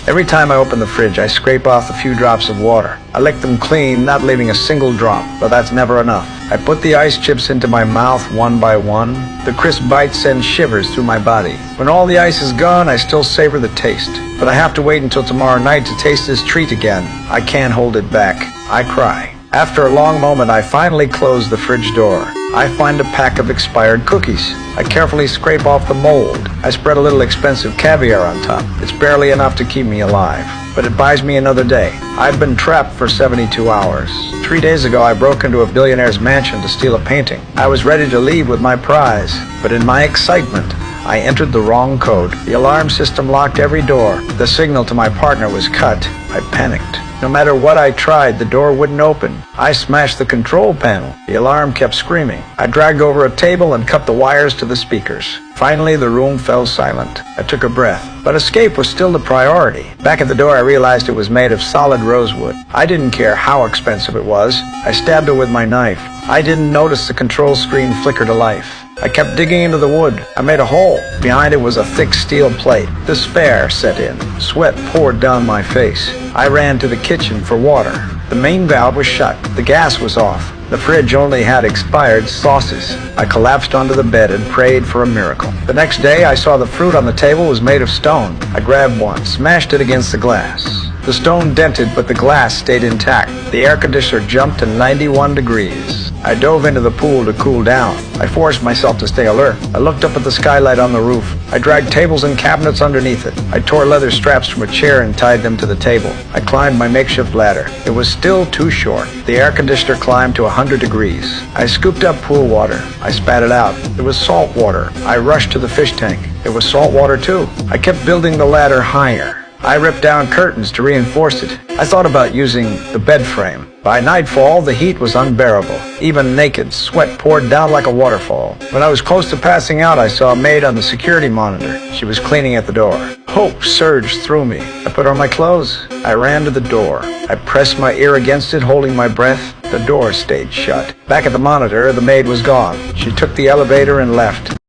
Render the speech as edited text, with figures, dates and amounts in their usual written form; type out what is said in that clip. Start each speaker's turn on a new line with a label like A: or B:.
A: Every time I open the fridge, I scrape off a few drops of water. I lick them clean, not leaving a single drop, but that's never enough. I put the ice chips into my mouth one by one. The crisp bite sends shivers through my body. When all the ice is gone, I still savor the taste. But I have to wait until tomorrow night to taste this treat again. I can't hold it back. I cry. After a long moment, I finally close the fridge door. I find a pack of expired cookies. I carefully scrape off the mold. I spread a little expensive caviar on top. It's barely enough to keep me alive, but it buys me another day. I've been trapped for 72 hours. 3 days ago, I broke into a billionaire's mansion to steal a painting. I was ready to leave with my prize, but in my excitement, I entered the wrong code. The alarm system locked every door. The signal to my partner was cut. I panicked. No matter what I tried, the door wouldn't open. I smashed the control panel. The alarm kept screaming. I dragged over a table and cut the wires to the speakers. Finally, the room fell silent. I took a breath, but escape was still the priority. Back at the door, I realized it was made of solid rosewood. I didn't care how expensive it was. I stabbed it with my knife. I didn't notice the control screen flicker to life. I kept digging into the wood. I made a hole. Behind it was a thick steel plate. Despair set in. Sweat poured down my face. I ran to the kitchen for water. The main valve was shut. The gas was off. The fridge only had expired sauces. I collapsed onto the bed and prayed for a miracle. The next day, I saw the fruit on the table was made of stone. I grabbed one, smashed it against the glass. The stone dented, but the glass stayed intact. The air conditioner jumped to 91 degrees. I dove into the pool to cool down. I forced myself to stay alert. I looked up at the skylight on the roof. I dragged tables and cabinets underneath it. I tore leather straps from a chair and tied them to the table. I climbed my makeshift ladder. It was still too short. The air conditioner climbed to 100 degrees. I scooped up pool water. I spat it out. It was salt water. I rushed to the fish tank. It was salt water too. I kept building the ladder higher. I ripped down curtains to reinforce it. I thought about using the bed frame. By nightfall, the heat was unbearable. Even naked, sweat poured down like a waterfall. When I was close to passing out, I saw a maid on the security monitor. She was cleaning at the door. Hope surged through me. I put on my clothes. I ran to the door. I pressed my ear against it, holding my breath. The door stayed shut. Back at the monitor, the maid was gone. She took the elevator and left.